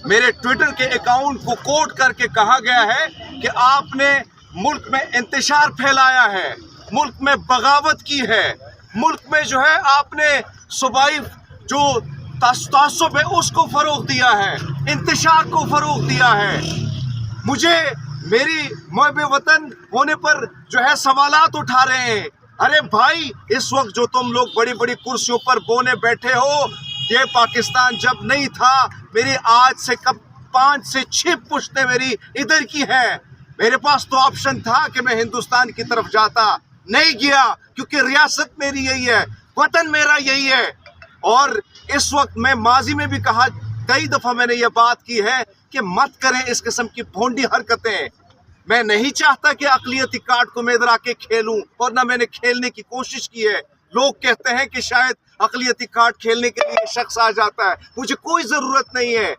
मेरे ट्विटर के अकाउंट को कोट करके कहा गया है कि आपने मुल्क में इंतशार फैलाया है, मुल्क में बगावत की है, मुल्क में जो है आपने सूबाई जो तासुब है उसको फ़रोग़ दिया है, इंतशार को फ़रोग़ दिया है। मुझे मेरी मुहब्बे वतन होने पर जो है सवालात उठा रहे हैं। अरे भाई, इस वक्त जो तुम लोग बड़ी बड़ी कुर्सियों पर बोने बैठे हो, ये पाकिस्तान जब नहीं था, मेरी आज से कब 5 से 6 पुश्तें मेरी इधर की हैं। मेरे पास तो ऑप्शन था कि मैं हिंदुस्तान की तरफ जाता, नहीं गया, क्योंकि रियासत मेरी यही है, वतन मेरा यही है। और इस वक्त मैं माजी में भी कहा, कई दफ़ा मैंने ये बात की है कि मत करें इस किस्म की भोंडी हरकतें। मैं नहीं चाहता कि अक़लियती कार्ड को मैं इधर आके खेलूं, और ना मैंने खेलने की कोशिश की है। लोग कहते हैं कि शायद अक़लियती कार्ड खेलने के लिए शख्स आ जाता है, मुझे कोई ज़रूरत नहीं है।